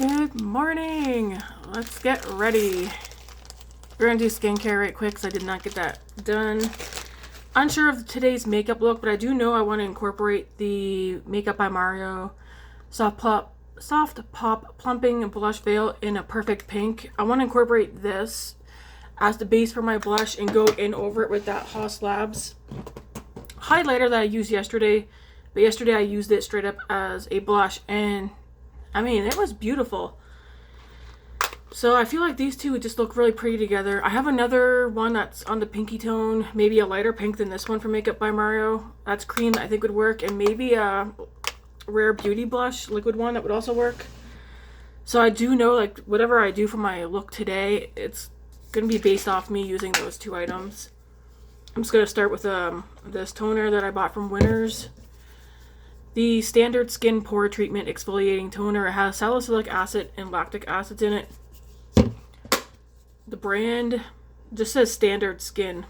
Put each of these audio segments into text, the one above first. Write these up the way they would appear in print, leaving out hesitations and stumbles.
Good morning. Let's get ready. We're gonna do skincare right quick because I did not get that done. Unsure of today's makeup look, but I do know I want to incorporate the Makeup by Mario Soft Pop Plumping Blush Veil in a perfect pink. I want to incorporate this as the base for my blush and go in over it with that Haus Labs highlighter that I used yesterday. But yesterday I used it straight up as a blush, and I mean, it was beautiful. So I feel like these two would just look really pretty together. I have another one that's on the pinky tone, maybe a lighter pink than this one for Makeup by Mario. That's cream that I think would work, and maybe a Rare Beauty blush, liquid one, that would also work. So I do know, like, whatever I do for my look today, it's going to be based off me using those two items. I'm just going to start with this toner that I bought from Winners. The Standard Skin Pore Treatment Exfoliating Toner. It has salicylic acid and lactic acid in it. The brand just says Standard Skin.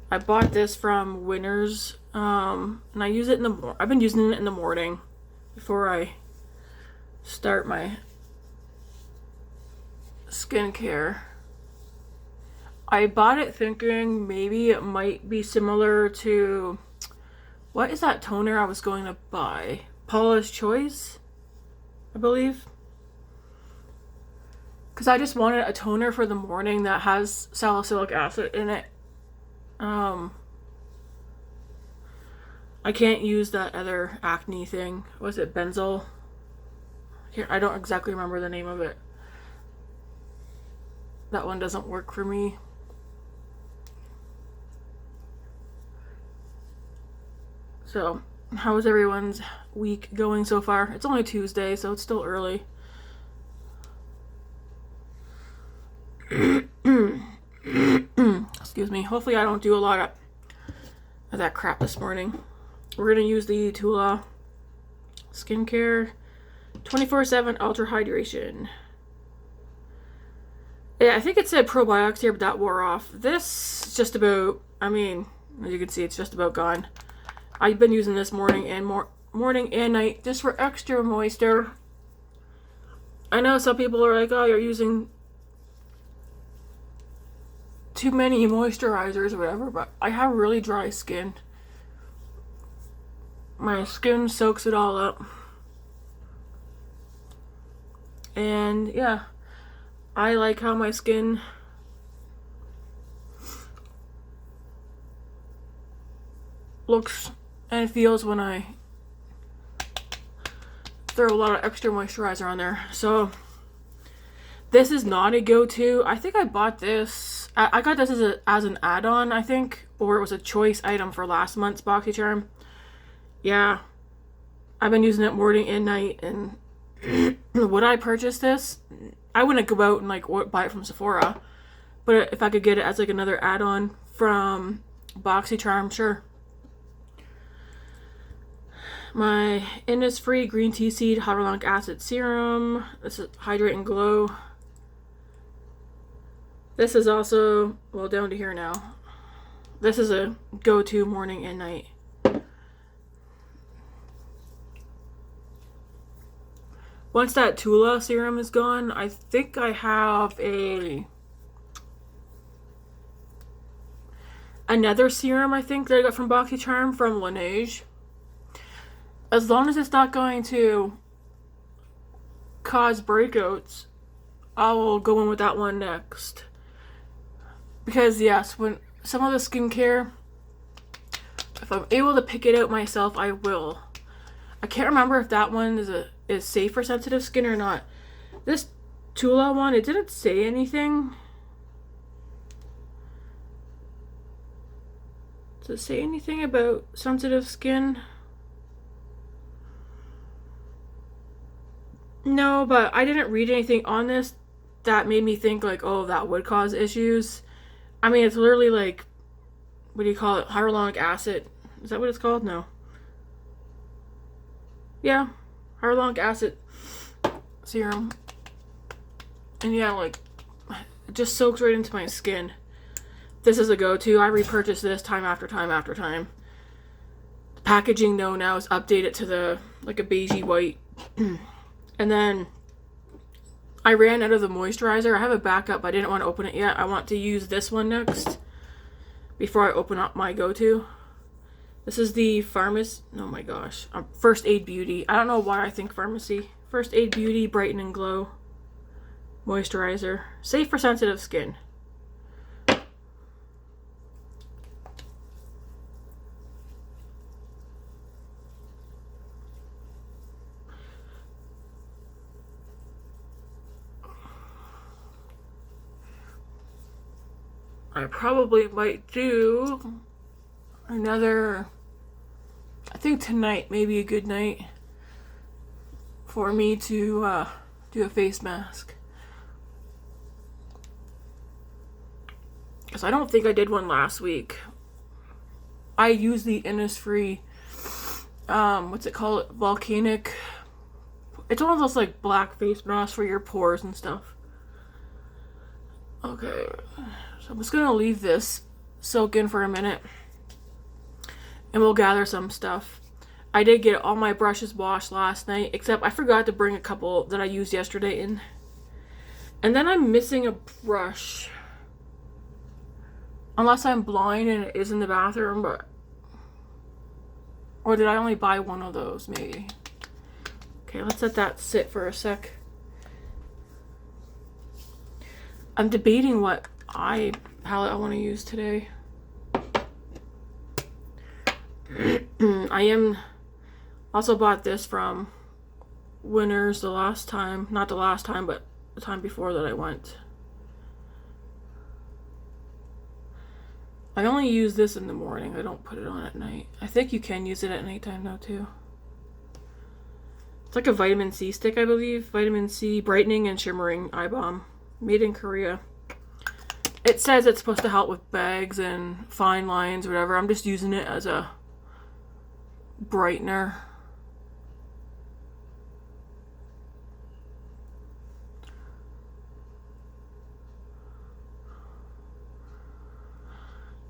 I bought this from Winners, and I use it I've been using it in the morning before I start my skincare. I bought it thinking maybe it might be similar to, what is that toner I was going to buy? Paula's Choice, I believe. Because I just wanted a toner for the morning that has salicylic acid in it. I can't use that other acne thing. Was it benzoyl? Here, I don't exactly remember the name of it. That one doesn't work for me. So, how is everyone's week going so far? It's only Tuesday, so it's still early. Excuse me. Hopefully I don't do a lot of that crap this morning. We're going to use the Tula Skincare 24/7 Ultra Hydration. Yeah, I think it said probiotics here, but that wore off. This is just about, I mean, as you can see, it's just about gone. I've been using this morning and night just for extra moisture. I know some people are like, oh, you're using too many moisturizers or whatever, but I have really dry skin. My skin soaks it all up. And yeah, I like how my skin looks and feels when I throw a lot of extra moisturizer on there. So this is not a go-to. I think I bought this. I got this as an add-on, I think, or it was a choice item for last month's BoxyCharm. Yeah, I've been using it morning and night. And would I purchase this? I wouldn't go out and like buy it from Sephora, but if I could get it as like another add-on from BoxyCharm, sure. My Innisfree Green Tea Seed Hyaluronic Acid Serum. This is Hydrate and Glow. This is also, well, down to here now. This is a go-to morning and night. Once that Tula serum is gone, I think I have another serum, I think, that I got from BoxyCharm from Laneige. As long as it's not going to cause breakouts, I will go in with that one next. Because yes, when some of the skincare, if I'm able to pick it out myself, I will. I can't remember if that one is safe for sensitive skin or not. This Tula one, it didn't say anything. Does it say anything about sensitive skin? No, but I didn't read anything on this that made me think like, oh, that would cause issues. I mean, it's literally like, what do you call it? Hyaluronic acid. Is that what it's called? No. Yeah, hyaluronic acid serum. And yeah, like, it just soaks right into my skin. This is a go-to. I repurchase this time after time after time. The packaging, though, now is updated to the, like, a beigey white. And then I ran out of the moisturizer. I have a backup, but I didn't want to open it yet. I want to use this one next before I open up my go-to. This is the oh my gosh, First Aid Beauty. I don't know why I think pharmacy. First Aid Beauty Brighten and Glow Moisturizer. Safe for sensitive skin. I probably might do another, I think tonight may be a good night for me to do a face mask. Because I don't think I did one last week. I used the Innisfree, what's it called? Volcanic. It's one of those like black face masks for your pores and stuff. Okay. So I'm just going to leave this soak in for a minute. And we'll gather some stuff. I did get all my brushes washed last night. Except I forgot to bring a couple that I used yesterday in. And then I'm missing a brush. Unless I'm blind and it is in the bathroom. But or did I only buy one of those maybe? Okay, let's let that sit for a sec. I'm debating what eye palette I want to use today. I also bought this from Winners the last time. Not the last time, but the time before that I went. I only use this in the morning. I don't put it on at night. I think you can use it at nighttime though too. It's like a vitamin C stick, I believe. Vitamin C brightening and shimmering eye balm. Made in Korea. It says it's supposed to help with bags and fine lines or whatever. I'm just using it as a brightener.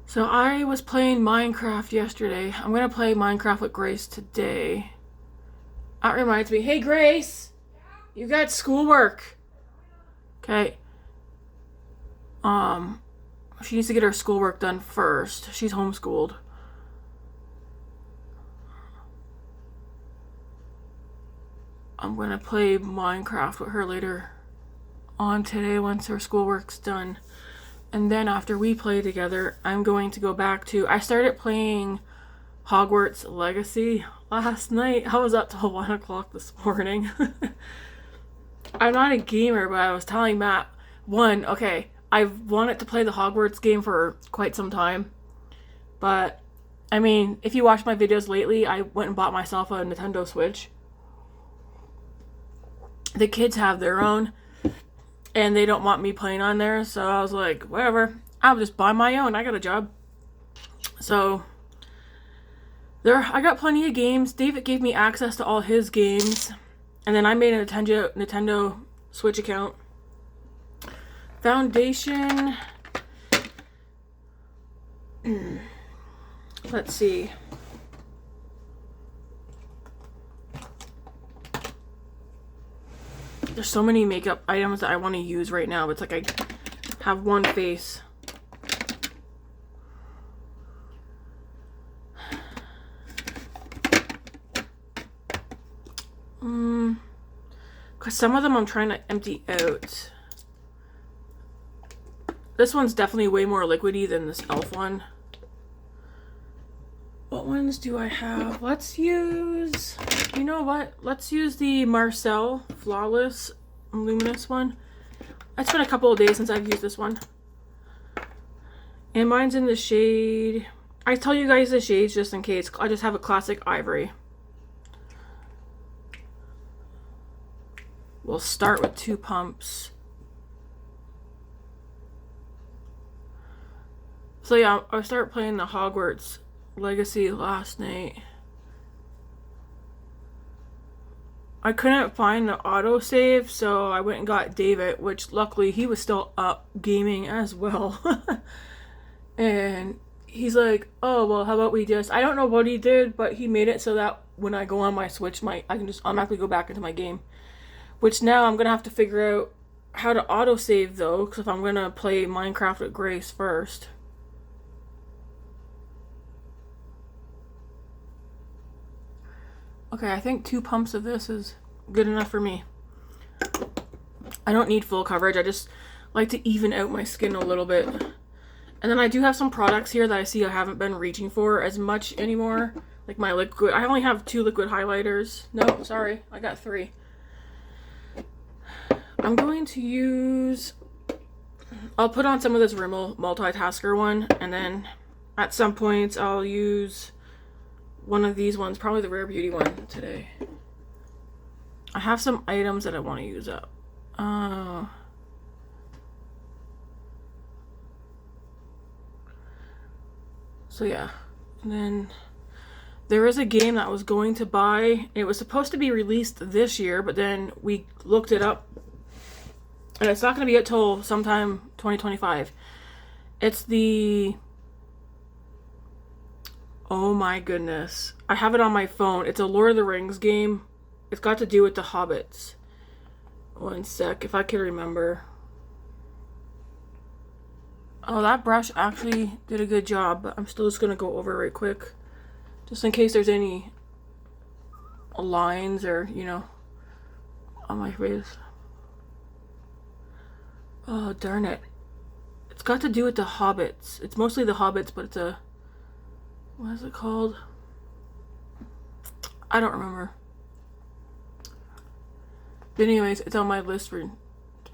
So I was playing Minecraft yesterday. I'm going to play Minecraft with Grace today. That reminds me. Hey, Grace! You got schoolwork. Okay. She needs to get her schoolwork done first. She's homeschooled. I'm gonna play Minecraft with her later on today once her schoolwork's done. And then after we play together, I'm going to go back to... I started playing Hogwarts Legacy last night. I was up till 1 o'clock this morning. I'm not a gamer, but I was telling Matt, okay, I've wanted to play the Hogwarts game for quite some time. But, I mean, if you watch my videos lately, I went and bought myself a Nintendo Switch. The kids have their own, and they don't want me playing on there, so I was like, whatever, I'll just buy my own. I got a job. So, I got plenty of games. David gave me access to all his games, and then I made a Nintendo Switch account. Foundation. Let's see. There's so many makeup items that I want to use right now. It's like I have one face. Because some of them I'm trying to empty out. This one's definitely way more liquidy than this e.l.f. one. What ones do I have? Let's use... You know what? Let's use the Marcel Flawless Luminous one. It's been a couple of days since I've used this one. And mine's in the shade... I tell you guys the shades just in case. I just have a classic ivory. We'll start with 2 pumps. So yeah, I started playing the Hogwarts Legacy last night. I couldn't find the autosave, so I went and got David, which luckily he was still up gaming as well. And he's like, oh, well, how about we just... I don't know what he did, but he made it so that when I go on my Switch, I can just automatically go back into my game. Which now I'm going to have to figure out how to autosave though, because if I'm gonna play Minecraft with Grace first. Okay, I think 2 pumps of this is good enough for me. I don't need full coverage. I just like to even out my skin a little bit. And then I do have some products here that I see I haven't been reaching for as much anymore. Like my liquid. I only have 2 liquid highlighters. No, sorry. I got 3. I'm going to use... I'll put on some of this Rimmel multitasker one. And then at some points I'll use one of these ones. Probably the Rare Beauty one today. I have some items that I want to use up. So yeah, and then there is a game that I was going to buy. It was supposed to be released this year, but then we looked it up, and it's not going to be until sometime 2025. It's the... Oh my goodness. I have it on my phone. It's a Lord of the Rings game. It's got to do with the hobbits. One sec, if I can remember. Oh, that brush actually did a good job, but I'm still just going to go over it right quick. Just in case there's any lines or, you know, on my face. Oh, darn it. It's got to do with the hobbits. It's mostly the hobbits, but it's a... What is it called? I don't remember. But anyways, it's on my list to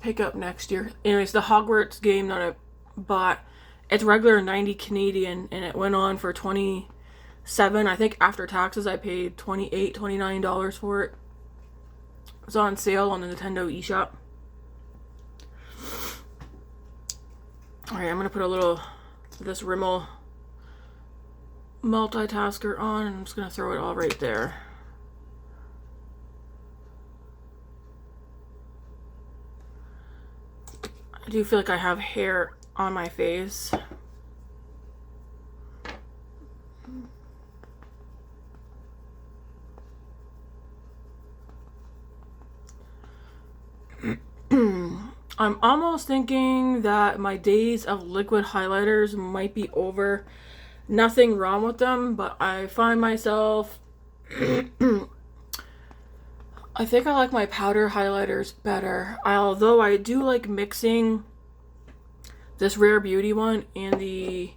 pick up next year. Anyways, the Hogwarts game that I bought, it's regular 90 Canadian, and it went on for 27. I think after taxes I paid $28, $29 for it. It was on sale on the Nintendo eShop. Alright, I'm going to put a little of this Rimmel multitasker on, and I'm just going to throw it all right there. I do feel like I have hair on my face. I'm almost thinking that my days of liquid highlighters might be over. Nothing wrong with them, but I find myself... I think I like my powder highlighters better. Although I do like mixing this Rare Beauty one and the...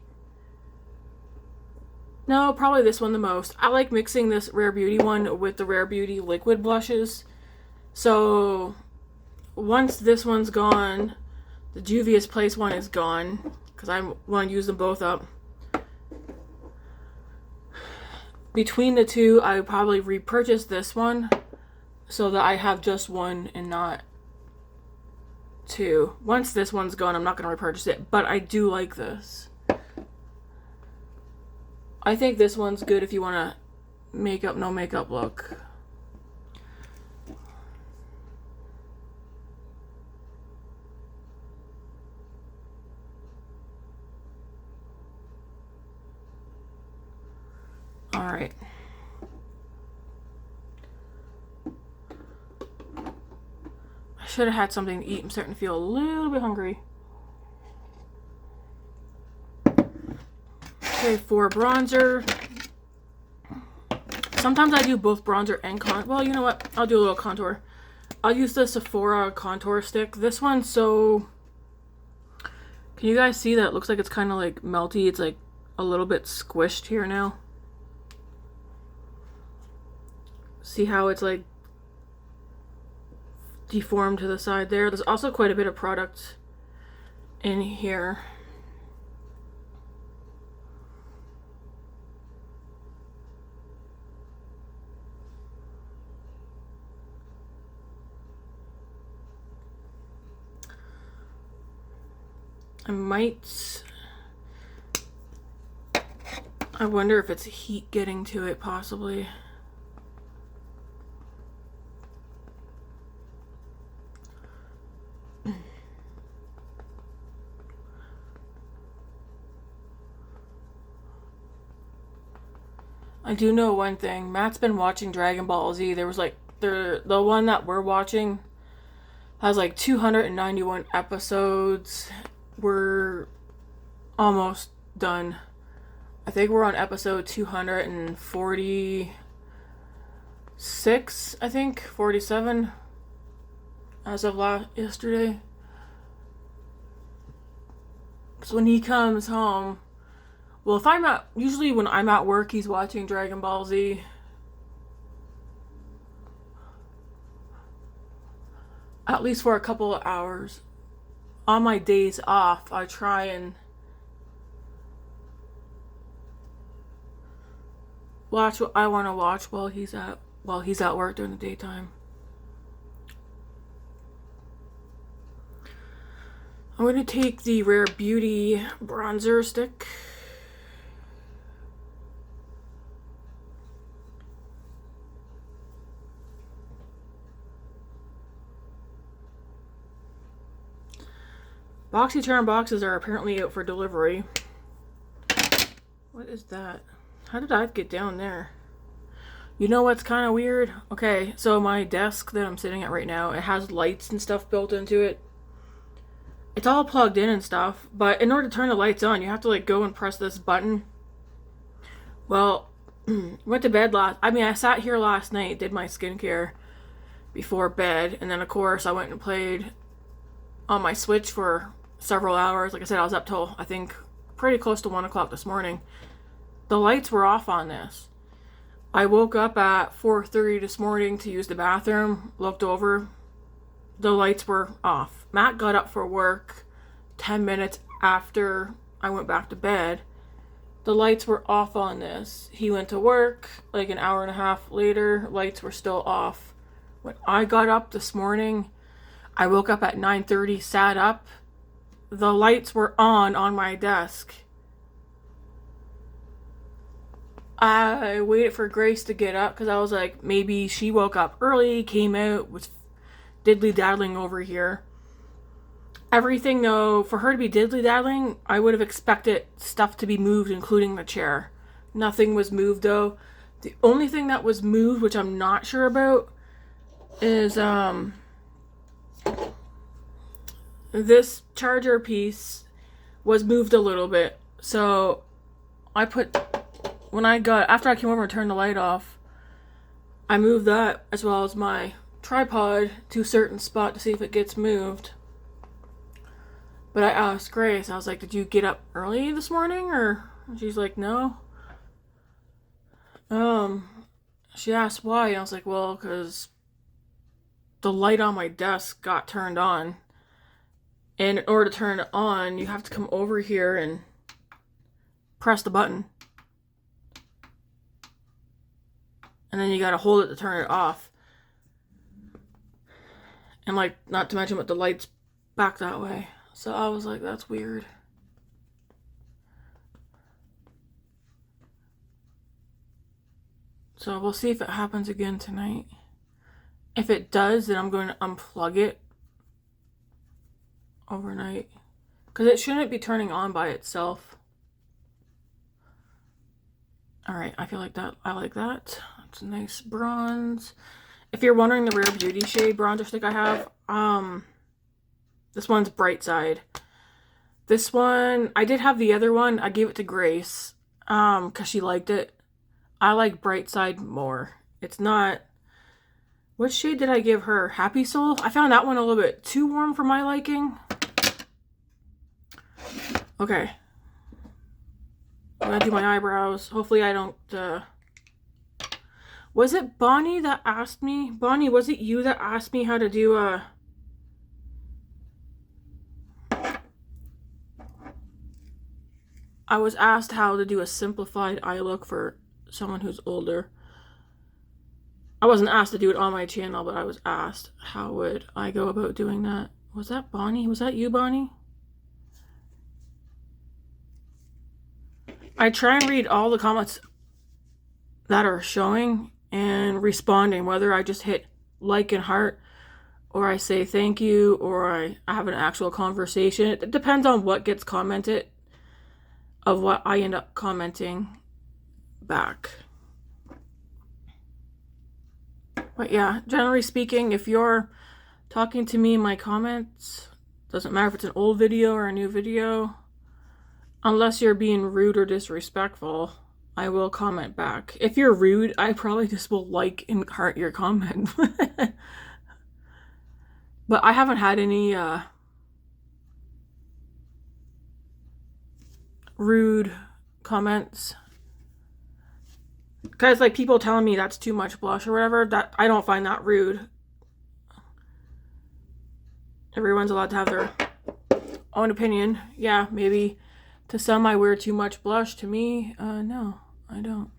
No, probably this one the most. I like mixing this Rare Beauty one with the Rare Beauty liquid blushes. So once this one's gone, the Juvia's Place one is gone, because I want to use them both up. Between the two, I would probably repurchase this one so that I have just one and not 2. Once this one's gone, I'm not going to repurchase it, but I do like this. I think this one's good if you want a makeup, no makeup look. Alright. I should have had something to eat. I'm starting to feel a little bit hungry. Okay, for bronzer. Sometimes I do both bronzer and contour. Well, you know what? I'll do a little contour. I'll use the Sephora contour stick. This one's so... Can you guys see that? It looks like it's kind of like melty. It's like a little bit squished here now. See how it's like deformed to the side there? There's also quite a bit of product in here. I wonder if it's heat getting to it, possibly. I do know one thing. Matt's been watching Dragon Ball Z. There was like the one that we're watching. Has like 291 episodes. We're almost done. I think we're on episode 246, I think, 47 as of yesterday. So when he comes home, well, if I'm at, usually when I'm at work, he's watching Dragon Ball Z. At least for a couple of hours. On my days off, I try and watch what I want to watch while he's at work during the daytime. I'm going to take the Rare Beauty bronzer stick. BoxyCharm boxes are apparently out for delivery. What is that? How did I get down there? You know what's kind of weird? Okay, so my desk that I'm sitting at right now, it has lights and stuff built into it. It's all plugged in and stuff, but in order to turn the lights on, you have to like go and press this button. Well, went to bed I sat here last night, did my skincare before bed, and then of course I went and played on my Switch for several hours. Like I said, I was up till I think pretty close to 1 o'clock this morning. The lights were off on this. I woke up at 4:30 this morning to use the bathroom, looked over, the lights were off. Matt got up for work 10 minutes after I went back to bed. The lights were off on this. He went to work like an hour and a half later, lights were still off. When I got up this morning, I woke up at 9:30, sat up, the lights were on my desk. I waited for Grace to get up because I was like, maybe she woke up early, came out, was diddly-daddling over here. Everything, though, for her to be diddly-daddling, I would have expected stuff to be moved, including the chair. Nothing was moved, though. The only thing that was moved, which I'm not sure about, is this charger piece was moved a little bit. So I put, after I came over and turned the light off, I moved that as well as my tripod to a certain spot to see if it gets moved. But I asked Grace, I was like, did you get up early this morning? Or she's like, no. She asked why, and I was like, well, because the light on my desk got turned on. And in order to turn it on, you have to come over here and press the button. And then you gotta hold it to turn it off. And like, not to mention with the lights back that way. So I was like, that's weird. So we'll see if it happens again tonight. If it does, then I'm going to unplug it overnight. Because it shouldn't be turning on by itself. Alright, I feel like that. I like that. It's a nice bronze. If you're wondering the Rare Beauty shade bronzer stick I have, this one's Bright Side. This one, I did have the other one. I gave it to Grace, because she liked it. I like Bright Side more. It's not... What shade did I give her? Happy Soul? I found that one a little bit too warm for my liking. Okay. I'm gonna do my eyebrows. Hopefully I don't, Was it Bonnie that asked me? Bonnie, was it you that asked me how to do a... I was asked how to do a simplified eye look for someone who's older. I wasn't asked to do it on my channel, but I was asked how would I go about doing that. Was that Bonnie? Was that you, Bonnie? I try and read all the comments that are showing and responding, whether I just hit like and heart, or I say thank you, or I have an actual conversation. It depends on what gets commented, of what I end up commenting back. But yeah, generally speaking, if you're talking to me in my comments. Doesn't matter if it's an old video or a new video. Unless you're being rude or disrespectful, I will comment back. If you're rude, I probably just will like and heart your comment. But I haven't had any rude comments. Guys, like people telling me that's too much blush or whatever, that I don't find that rude. Everyone's allowed to have their own opinion. Yeah, maybe to some I wear too much blush. To me, no, I don't.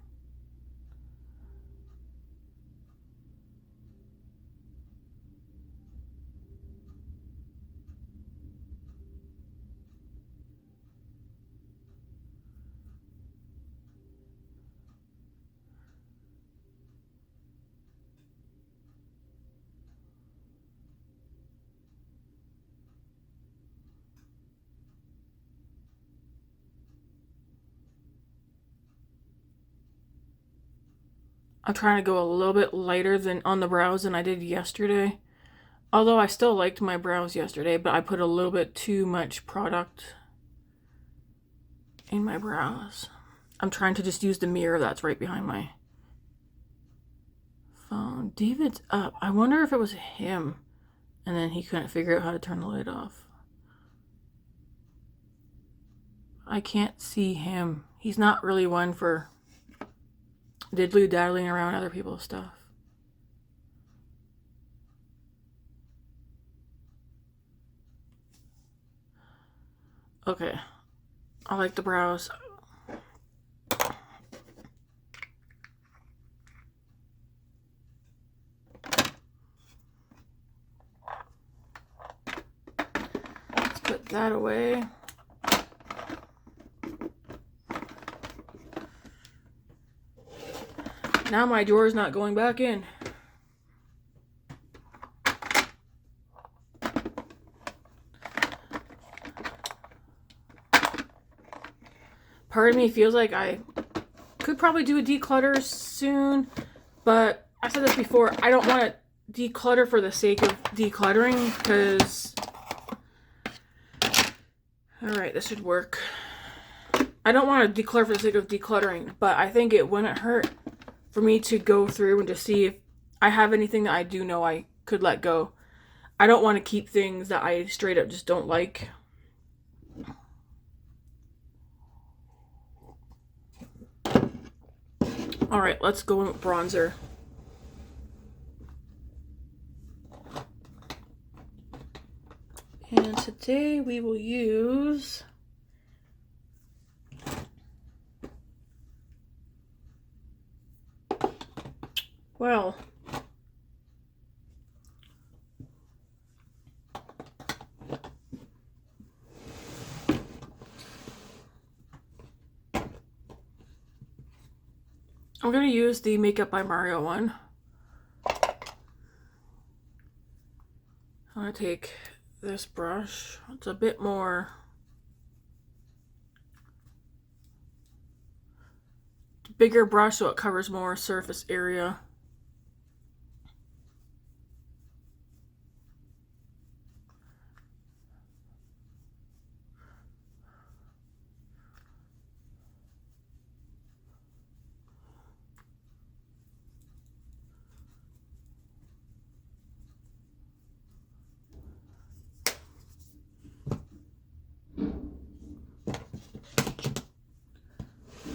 I'm trying to go a little bit lighter than on the brows than I did yesterday. Although I still liked my brows yesterday, but I put a little bit too much product in my brows. I'm trying to just use the mirror that's right behind my phone. David's up. I wonder if it was him and then he couldn't figure out how to turn the light off. I can't see him. He's not really one for diddly daddling around other people's stuff. Okay. I like the brows. Let's put that away. Now my drawer's not going back in. Part of me feels like I could probably do a declutter soon, but I said this before, I don't want to declutter for the sake of decluttering, because... Alright, this should work. I don't want to declutter for the sake of decluttering, but I think it wouldn't hurt for me to go through and to see if I have anything that I do know I could let go. I don't want to keep things that I straight up just don't like. Alright, let's go in with bronzer. And today we will use well, I'm going to use the Makeup by Mario one. I'm going to take this brush. It's a bit more bigger brush, so it covers more surface area.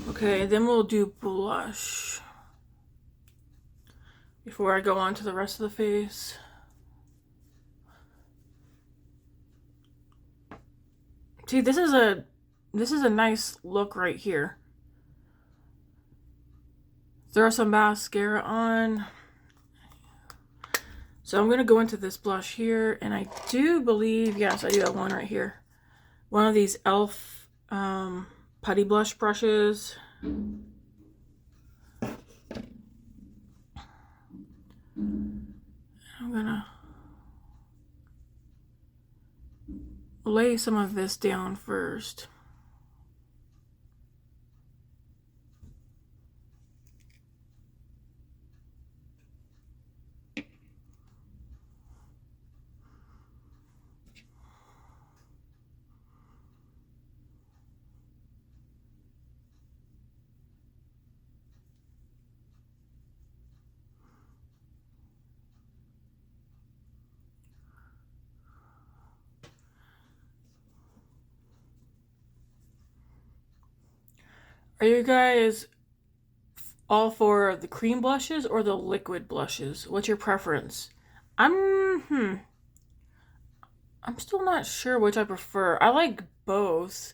Okay, then we'll do blush before I go on to the rest of the face. See, this is a nice look right here. Throw some mascara on. So I'm going to go into this blush here, and I do believe, yes, I do have one right here. One of these e.l.f. Putty blush brushes. I'm gonna lay some of this down first. Are you guys all for the cream blushes or the liquid blushes? What's your preference? I'm still not sure which I prefer. I like both.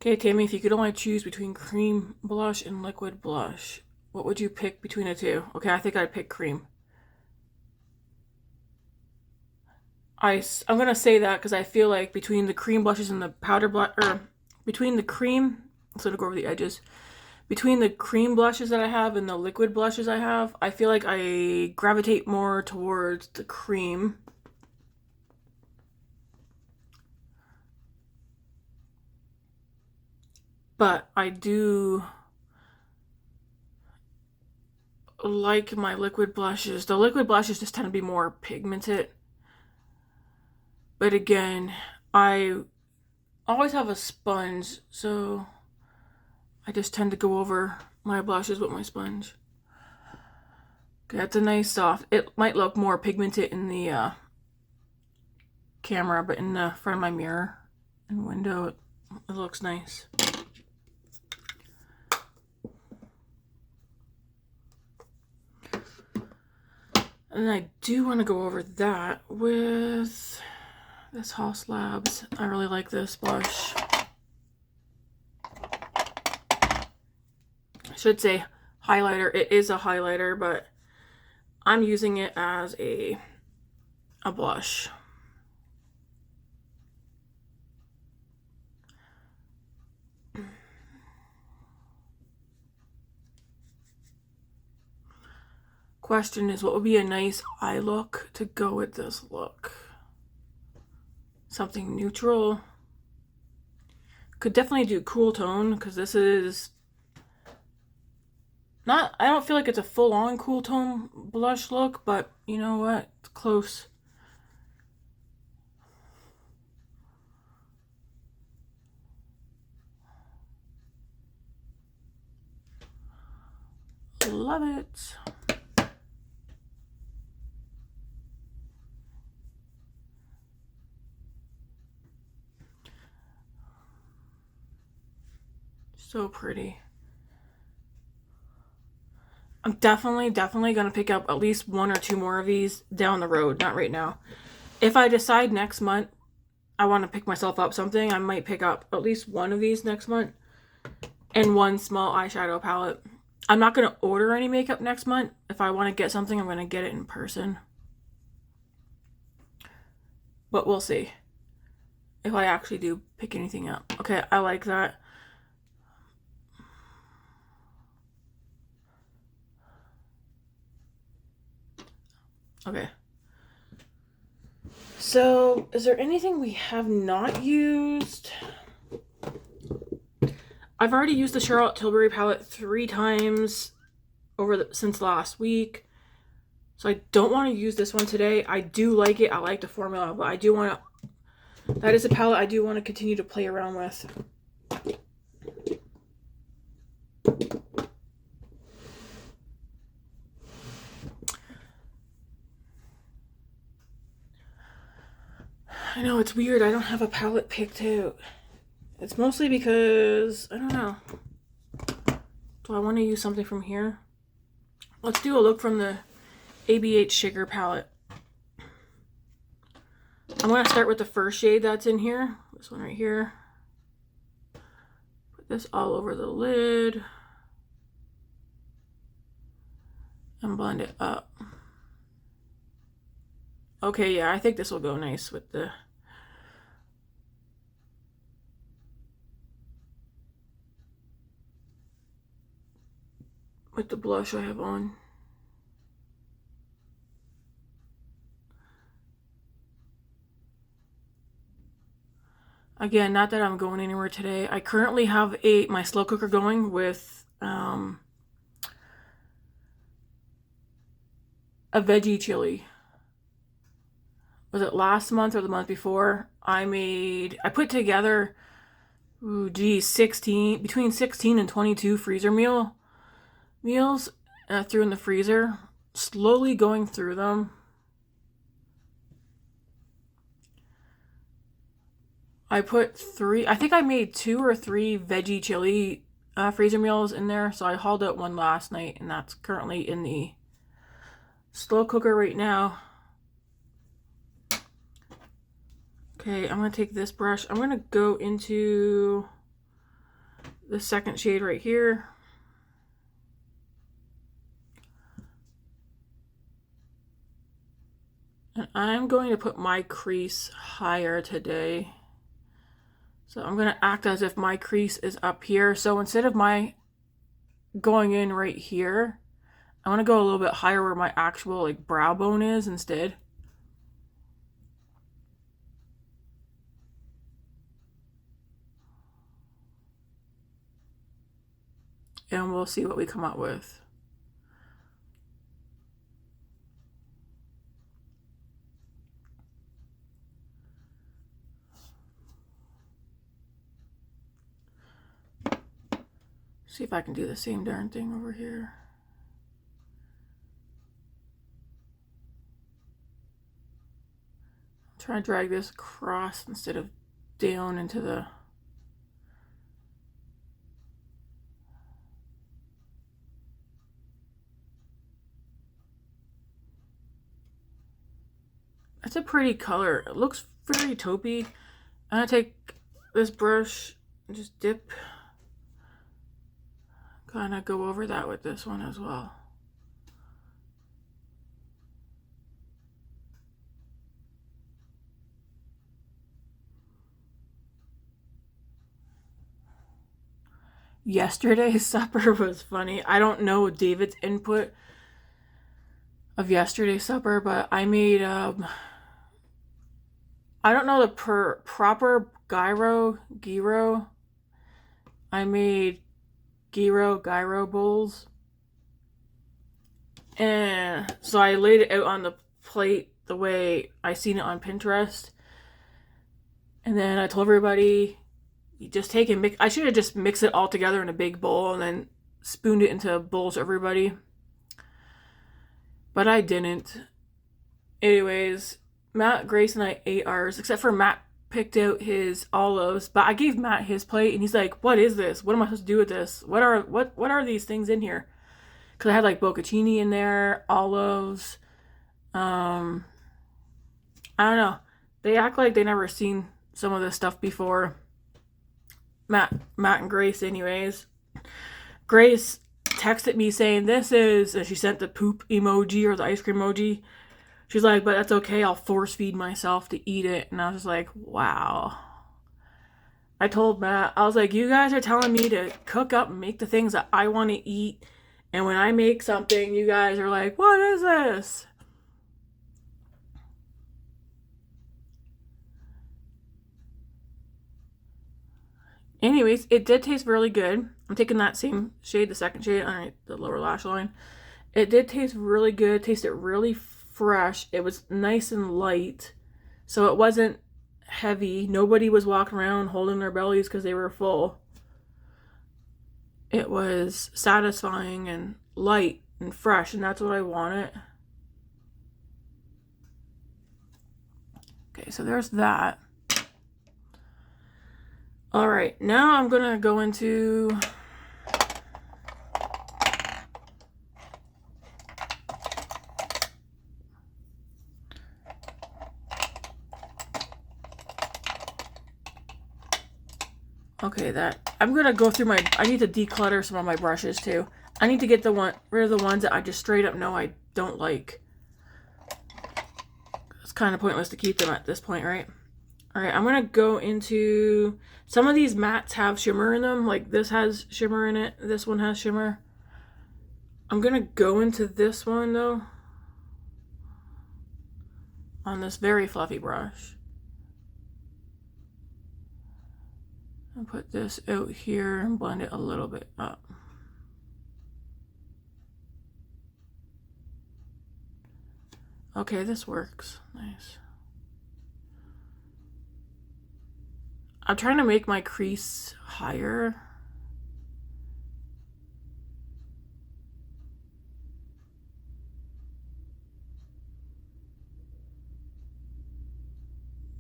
Okay, Tammy, if you could only choose between cream blush and liquid blush, what would you pick between the two? Okay, I think I'd pick cream. I'm gonna say that because I feel like between the cream blushes and the powder blush, or between the cream, so to go over the edges, between the cream blushes that I have and the liquid blushes I have, I feel like I gravitate more towards the cream. But I do like my liquid blushes. The liquid blushes just tend to be more pigmented. But again, I always have a sponge, so I just tend to go over my blushes with my sponge. Okay, that's a nice soft. It might look more pigmented in the camera, but in the front of my mirror and window, it looks nice. And I do want to go over that with this Haus Labs. I really like this blush. I should say highlighter. It is a highlighter, but I'm using it as a blush. Question is, what would be a nice eye look to go with this look? Something neutral. Could definitely do cool tone, because this is not, I don't feel like it's a full-on cool tone blush look, but you know what? It's close. Love it. So pretty. I'm definitely going to pick up at least one or two more of these down the road, not right now. If I decide next month I want to pick myself up something, I might pick up at least one of these next month and one small eyeshadow palette. I'm not going to order any makeup next month. If I want to get something, I'm going to get it in person. But we'll see if I actually do pick anything up. Okay, I like that. Okay. So, is there anything we have not used? I've already used the Charlotte Tilbury palette 3 times since last week. So I don't want to use this one today. I do like it. I like the formula, but I do want to... That is a palette I do want to continue to play around with. I know, it's weird. I don't have a palette picked out. It's mostly because, I don't know. Do I want to use something from here? Let's do a look from the ABH Sugar Palette. I'm going to start with the first shade that's in here. This one right here. Put this all over the lid. And blend it up. Okay, yeah, I think this will go nice with the... with the blush I have on. Again, not that I'm going anywhere today. I currently have my slow cooker going with a veggie chili. Was it last month or the month before? I put together, between 16 and 22 freezer meals threw in the freezer, slowly going through them. I put 3, I think I made 2 or 3 veggie chili freezer meals in there. So I hauled out one last night, and that's currently in the slow cooker right now. Okay, I'm going to take this brush. I'm going to go into the second shade right here. And I'm going to put my crease higher today. So I'm going to act as if my crease is up here. So instead of my going in right here, I want to go a little bit higher where my actual like brow bone is instead. And we'll see what we come up with. See if I can do the same darn thing over here. Try to drag this across instead of down into the... That's a pretty color. It looks very taupey. I'm gonna take this brush and just dip. Kind of go over that with this one as well. Yesterday's supper was funny. I don't know David's input of yesterday's supper, but I made I don't know the proper gyro. I made gyro bowls. And so I laid it out on the plate the way I seen it on Pinterest. And then I told everybody, you just take and mix. I should have just mixed it all together in a big bowl and then spooned it into bowls for everybody. But I didn't. Anyways, Matt, Grace, and I ate ours, except for Matt picked out his olives. But I gave Matt his plate, and he's like, "What is this? What am I supposed to do with this? What are these things in here?" Because I had like bocconcini in there, olives. I don't know. They act like they never seen some of this stuff before. Matt and Grace, anyways. Grace texted me saying this is, and she sent the poop emoji or the ice cream emoji. She's like, but that's okay. I'll force feed myself to eat it. And I was just like, wow. I told Matt, I was like, you guys are telling me to cook up and make the things that I want to eat. And when I make something, you guys are like, what is this? Anyways, it did taste really good. I'm taking that same shade, the second shade, on the lower lash line. It did taste really good. Tasted really fresh. It was nice and light. So it wasn't heavy. Nobody was walking around holding their bellies because they were full. It was satisfying and light and fresh, and that's what I wanted. Okay, so there's that. All right, now I'm gonna go into that I'm gonna go through my, I need to declutter some of my brushes too. I need to get rid of the ones that I just straight up know I don't like. It's kind of pointless to keep them at this point, right? All right, I'm gonna go into, some of these mattes have shimmer in them, like this has shimmer in it, this one has shimmer. I'm gonna go into this one though, on this very fluffy brush. And put this out here and blend it a little bit up. Okay, this works. Nice. I'm trying to make my crease higher.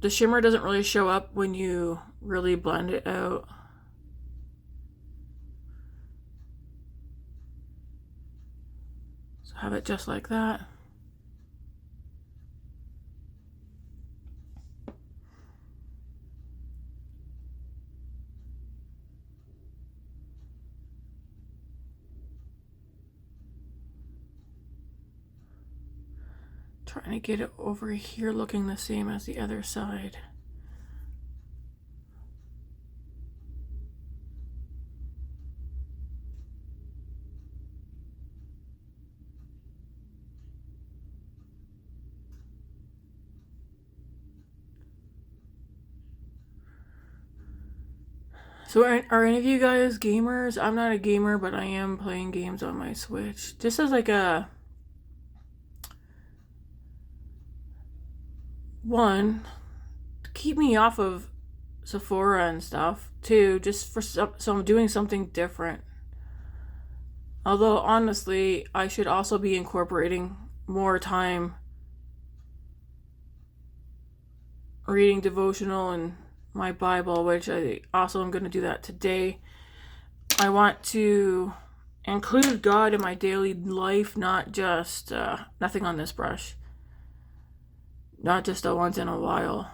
the shimmer doesn't really show up when you really blend it out. So have it just like that. Trying to get it over here looking the same as the other side. So are any of you guys gamers? I'm not a gamer, but I am playing games on my Switch. Just as like a one, to keep me off of Sephora and stuff. Two, just for so I'm doing something different. Although honestly, I should also be incorporating more time reading devotional and my Bible, which I also am going to do that today. I want to include God in my daily life, not just nothing on this brush, not just a once in a while.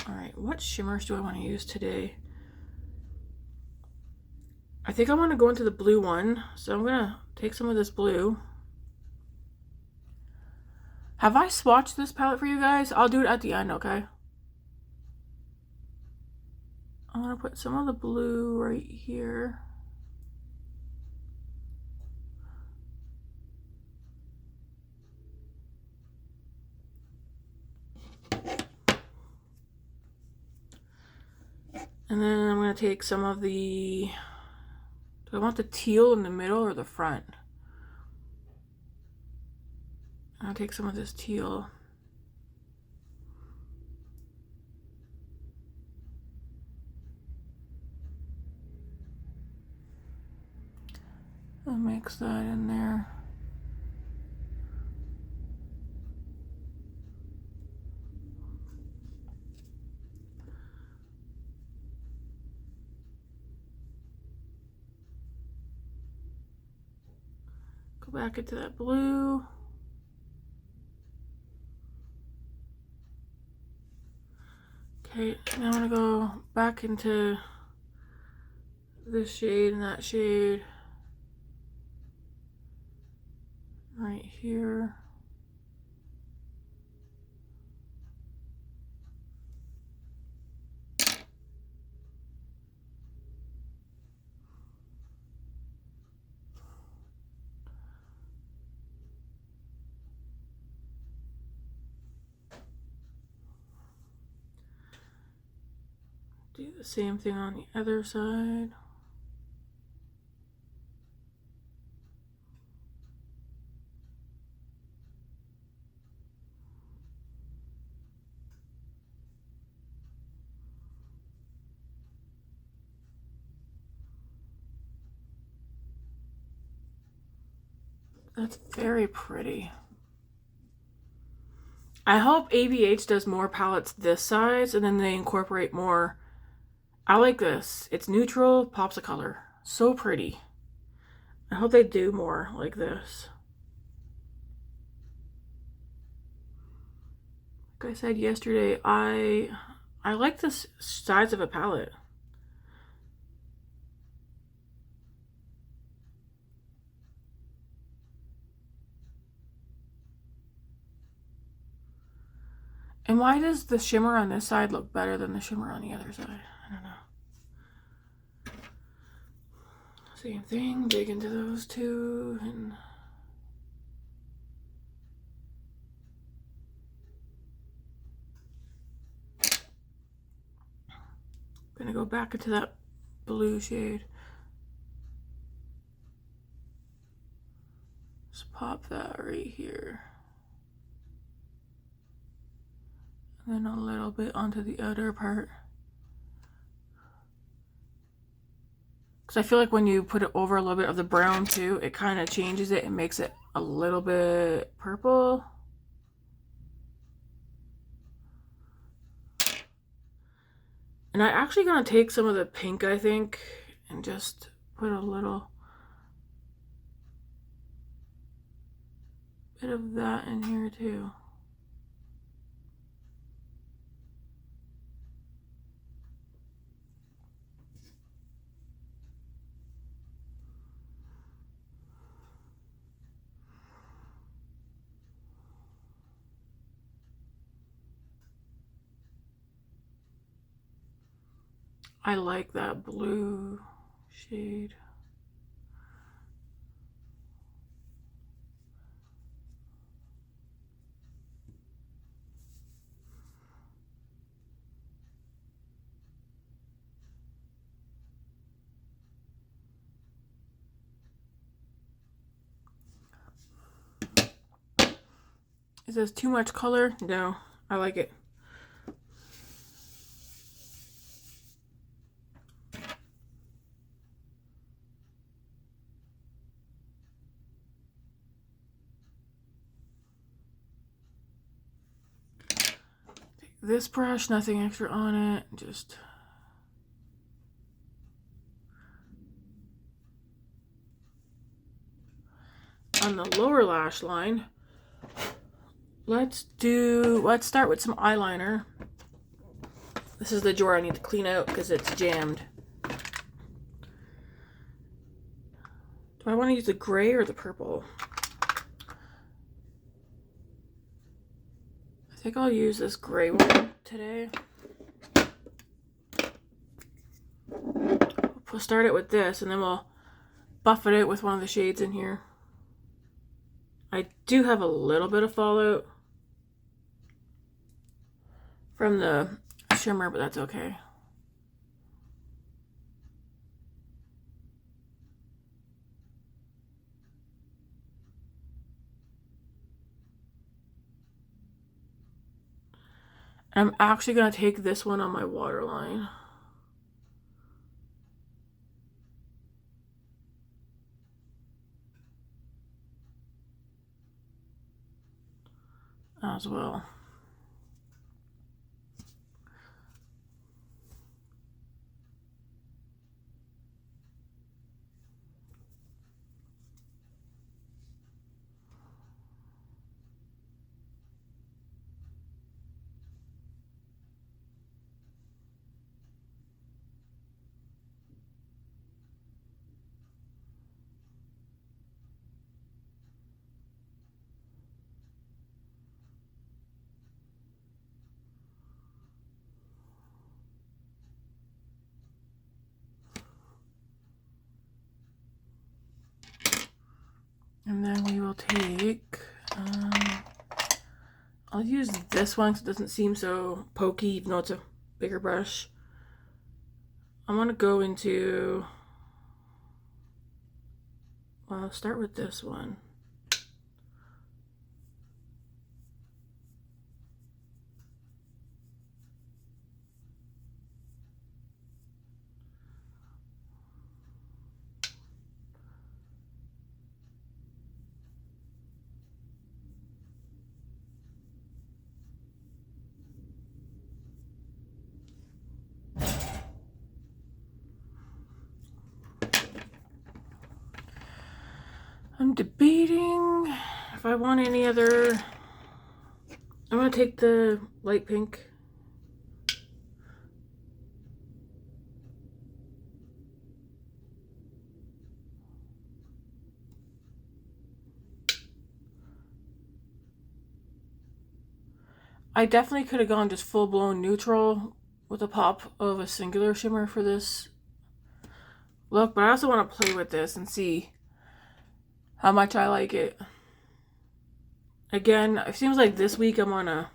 Alright, what shimmers do I want to use today? I think I want to go into the blue one, so I'm going to take some of this blue. Have I swatched this palette for you guys? I'll do it at the end, okay? I'm going to put some of the blue right here. And then I'm going to take some of the... Do I want the teal in the middle or the front? I'll take some of this teal. I'll mix that in there. Go back into that blue. Okay, now I'm gonna go back into this shade and that shade. Right here. Do the same thing on the other side. That's very pretty. I hope ABH does more palettes this size and then they incorporate more. I like this. It's neutral, pops of color. So pretty. I hope they do more like this. Like I said yesterday, I like this size of a palette. And why does the shimmer on this side look better than the shimmer on the other side? I don't know. Same thing, dig into those two and gonna go back into that blue shade. Just pop that right here. And then a little bit onto the other part. Because I feel like when you put it over a little bit of the brown too, it kind of changes it and makes it a little bit purple. And I'm actually going to take some of the pink, I think, and just put a little bit of that in here too. I like that blue shade. Is this too much color? No, I like it. This brush, nothing extra on it, just on the lower lash line. Let's start with some eyeliner. This is the drawer I need to clean out because it's jammed. Do I want to use the gray or the purple? I think I'll use this gray one today. We'll start it with this and then we'll buff it out with one of the shades in here. I do have a little bit of fallout from the shimmer, but that's okay. I'm actually going to take this one on my waterline. As well. And then we will take, I'll use this one because it doesn't seem so pokey, even though it's a bigger brush. I want to go into, well, I'll start with this one. I'm debating if I want any other. I'm going to take the light pink. I definitely could have gone just full-blown neutral with a pop of a singular shimmer for this look, but I also want to play with this and see how much I like it. Again, it seems like this week I'm on a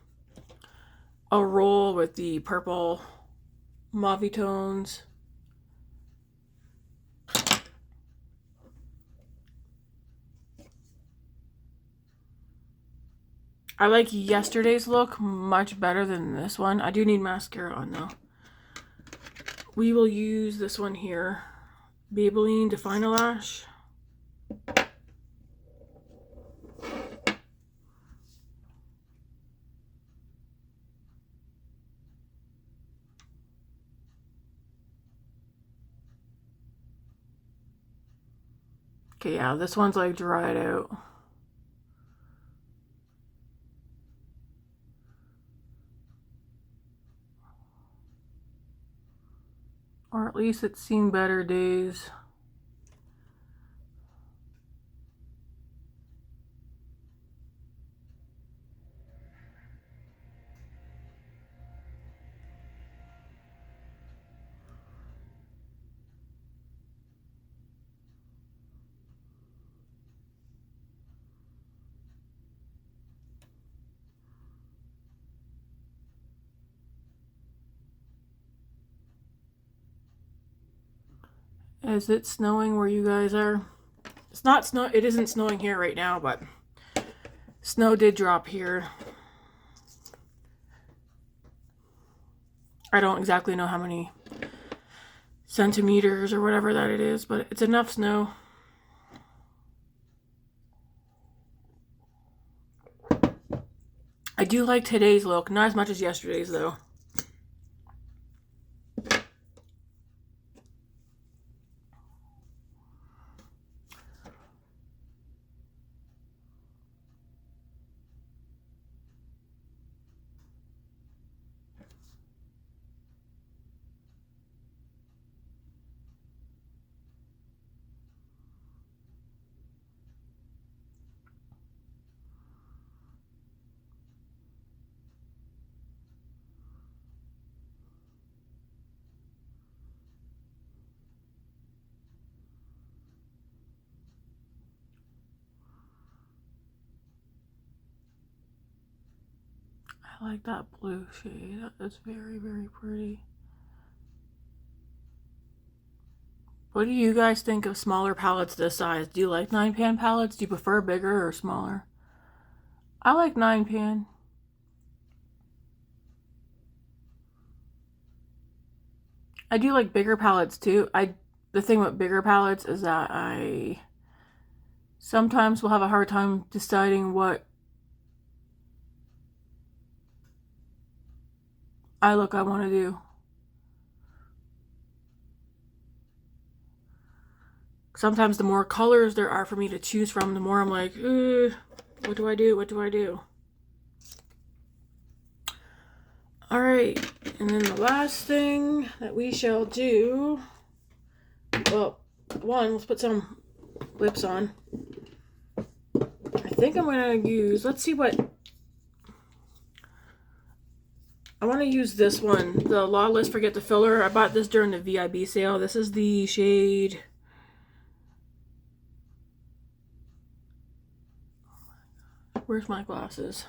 roll with the purple mauve tones. I like yesterday's look much better than this one. I do need mascara on though. We will use this one here Maybelline Define-A-Lash. Okay, yeah, this one's like dried out. Or at least it's seen better days. Is it snowing where you guys are? It's not snow. It isn't snowing here right now, but snow did drop here. I don't exactly know how many centimeters or whatever that it is, but it's enough snow. I do like today's look, not as much as yesterday's though. I like that blue shade. That's very, very pretty. What do you guys think of smaller palettes this size? Do you like 9-pan palettes? Do you prefer bigger or smaller? I like 9-pan. I do like bigger palettes too. The thing with bigger palettes is that I sometimes will have a hard time deciding what eye look I want to do. Sometimes the more colors there are for me to choose from, the more I'm like, what do I do? What do I do? All right, and then the last thing that we shall do, well, one, let's put some lips on. I think I'm gonna use, let's see what, I want to use this one, the Lawless Forget the Filler. I bought this during the VIB sale. This is the shade, where's my glasses?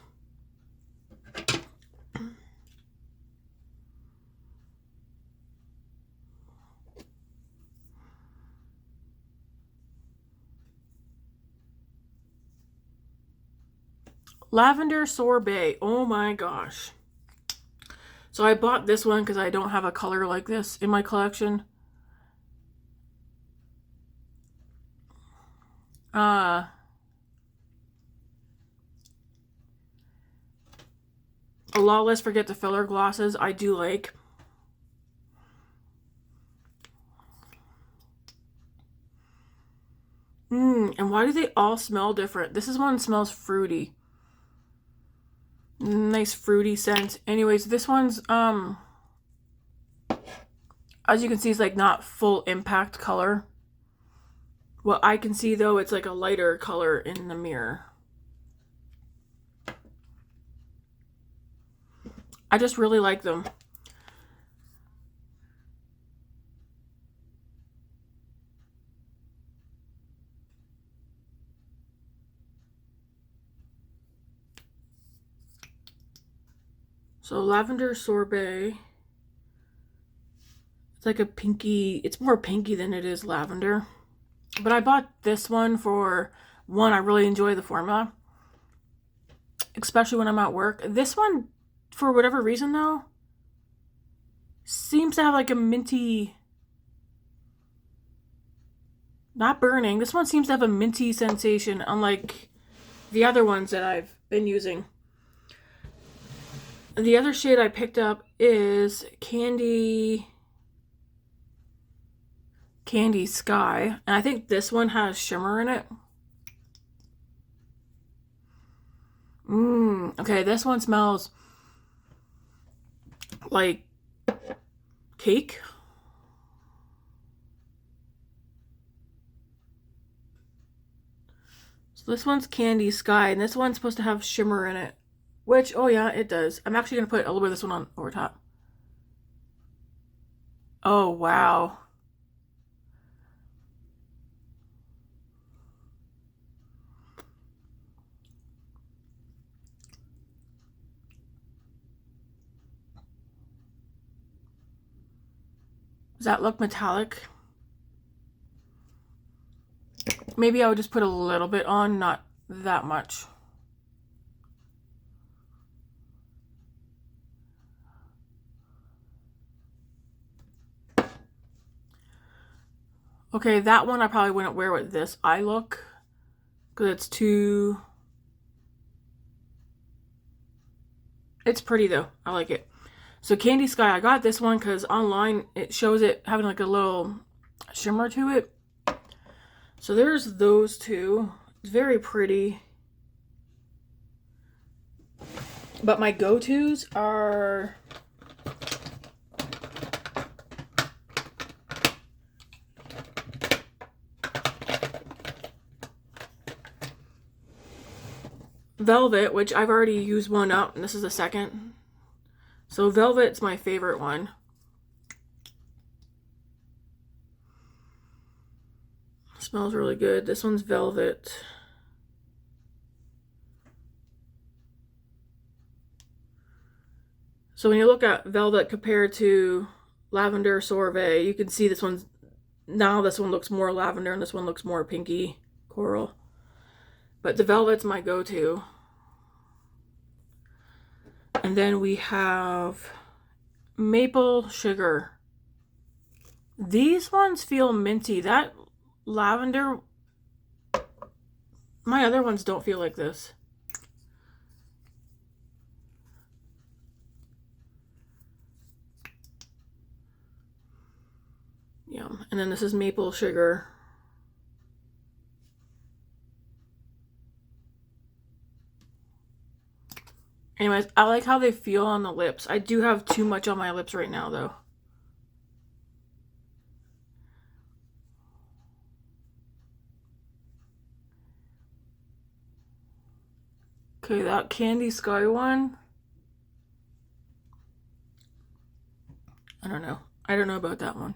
Lavender Sorbet. Oh my gosh. So I bought this one because I don't have a color like this in my collection. A Lawless Forget the Filler glosses I do like. And why do they all smell different? This is one that smells fruity. Nice fruity scent. Anyways, this one's as you can see, it's like not full impact color. What I can see though, it's like a lighter color in the mirror. I just really like them. So Lavender Sorbet. It's like a pinky, it's more pinky than it is lavender. But I bought this one for, one, I really enjoy the formula, especially when I'm at work. This one, for whatever reason though, seems to have like a minty Not burning. This one seems to have a minty sensation, unlike the other ones that I've been using. The other shade I picked up is Candy Sky, and I think this one has shimmer in it. Okay, this one smells like cake. So this one's Candy Sky, and this one's supposed to have shimmer in it. Which, oh yeah, it does. I'm actually going to put a little bit of this one on over top. Oh, wow. Does that look metallic? Maybe I would just put a little bit on, not that much. Okay, that one I probably wouldn't wear with this eye look because it's too... It's pretty though. I like it. So Candy Sky, I got this one because online it shows it having like a little shimmer to it. So there's those two. It's very pretty. But my go-tos are... Velvet, which I've already used one up, and this is the second. So Velvet's my favorite one. Smells really good. This one's Velvet. So when you look at Velvet compared to Lavender Sorbet, you can see this one looks more lavender and this one looks more pinky coral. But the Velvet's my go-to. And then we have Maple Sugar. These ones feel minty. That lavender, my other ones don't feel like this. Yum. And then this is Maple Sugar. Anyways, I like how they feel on the lips. I do have too much on my lips right now, though. Okay, that Candy Sky one. I don't know. I don't know about that one.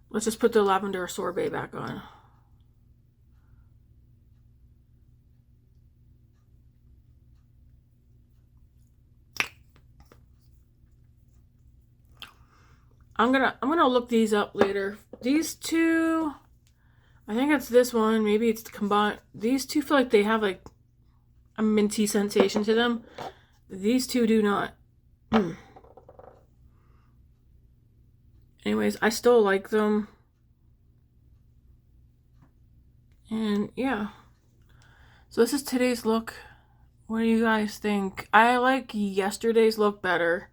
Let's just put the Lavender Sorbet back on. I'm gonna look these up later. These two, I think it's this one. Maybe it's combined. These two feel like they have like a minty sensation to them. These two do not. Anyways, I still like them. And yeah. So this is today's look. What do you guys think? I like yesterday's look better.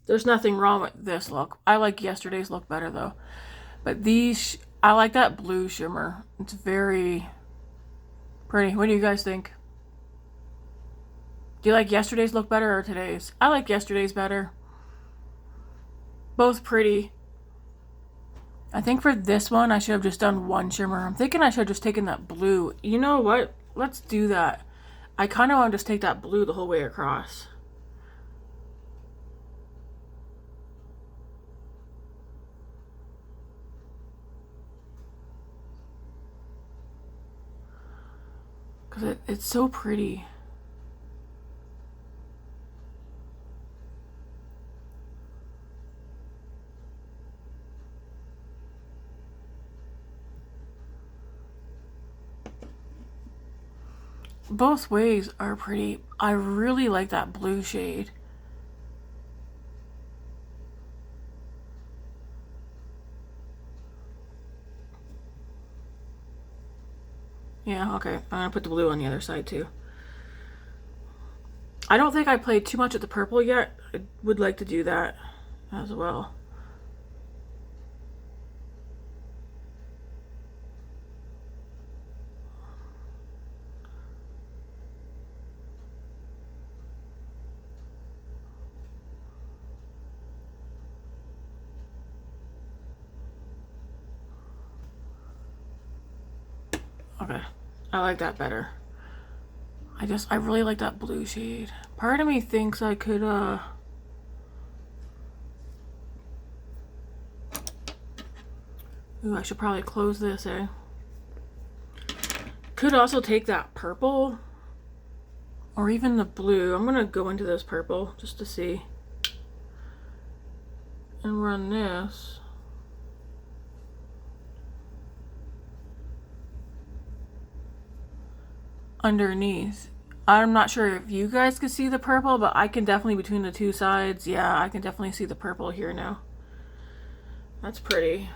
There's nothing wrong with this look. I like yesterday's look better though. But these, I like that blue shimmer. It's very pretty. What do you guys think? Do you like yesterday's look better or today's? I like yesterday's better. Both pretty. I think for this one, I should have just done one shimmer. I'm thinking I should have just taken that blue. You know what? Let's do that. I kind of want to just take that blue the whole way across. Because it's so pretty. Both ways are pretty. I really like that blue shade. Yeah, okay. I'm gonna put the blue on the other side too. I don't think I played too much with the purple yet. I would like to do that as well. Okay, I like that better. I really like that blue shade. Part of me thinks I could, ooh, I should probably close this, eh? Could also take that purple or even the blue. I'm gonna go into this purple just to see. And run this. Underneath. I'm not sure if you guys can see the purple, but I can definitely, between the two sides, yeah, I can definitely see the purple here now. That's pretty.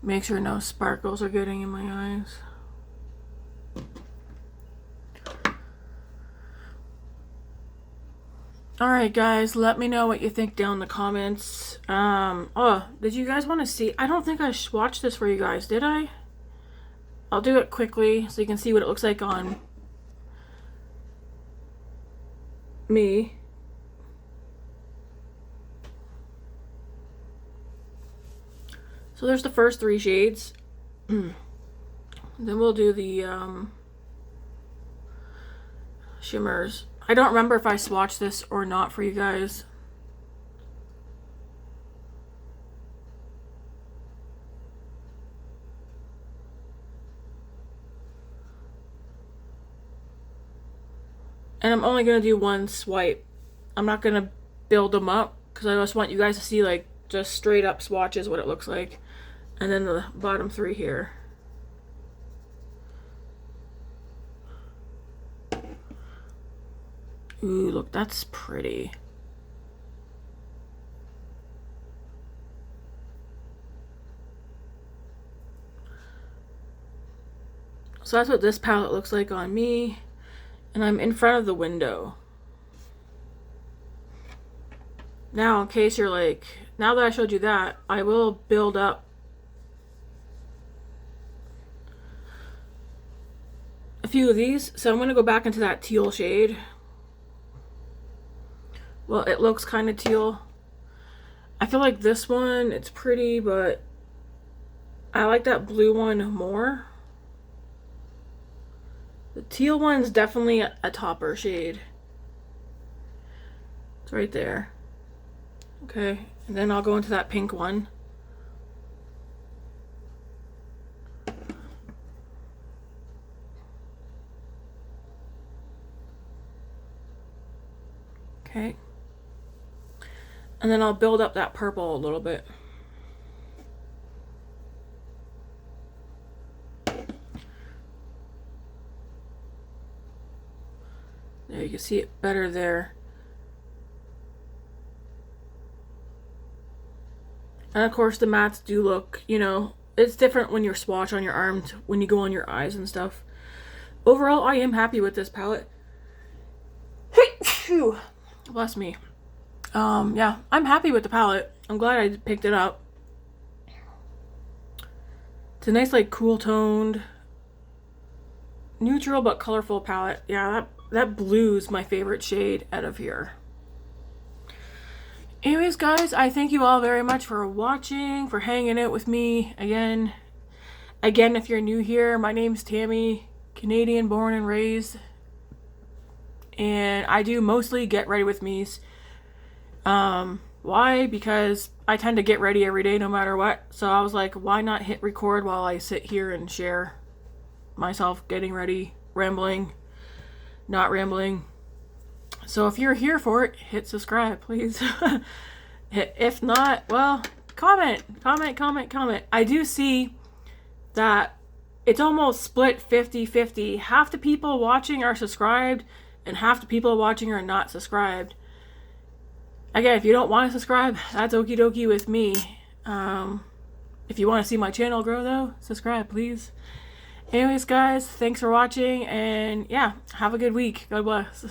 Make sure no sparkles are getting in my eyes. Alright guys, let me know what you think down in the comments. Oh, did you guys want to see? I don't think I swatched this for you guys, did I? I'll do it quickly so you can see what it looks like on me. So there's the first 3 shades. Then we'll do the shimmers. I don't remember if I swatched this or not for you guys. And I'm only going to do one swipe. I'm not going to build them up because I just want you guys to see like just straight up swatches what it looks like. And then the bottom 3 here. Ooh, look, that's pretty. So that's what this palette looks like on me. And I'm in front of the window. Now, in case you're like, now that I showed you that, I will build up a few of these. So I'm going to go back into that teal shade. Well, it looks kind of teal. I feel like this one, it's pretty, but I like that blue one more. The teal one's definitely a topper shade. It's right there. Okay, and then I'll go into that pink one. Okay. And then I'll build up that purple a little bit. There, you can see it better there. And of course the mattes do look, you know, it's different when you swatch on your arm when you go on your eyes and stuff. Overall, I am happy with this palette. Bless me. Yeah, I'm happy with the palette. I'm glad I picked it up. It's a nice, like, cool toned, neutral but colorful palette. Yeah, that blue's my favorite shade out of here. Anyways, guys, I thank you all very much for watching, for hanging out with me again. Again, if you're new here, my name's Tammy, Canadian born and raised. And I do mostly get ready with me's. Why? Because I tend to get ready every day no matter what. So I was like, why not hit record while I sit here and share myself getting ready, rambling, not rambling. So if you're here for it, hit subscribe, please. If not, well, comment. I do see that it's almost split 50-50. Half the people watching are subscribed and half the people watching are not subscribed. Again, if you don't want to subscribe, that's okie dokie with me. If you want to see my channel grow though, subscribe please. Anyways guys, thanks for watching, and yeah, have a good week. God bless.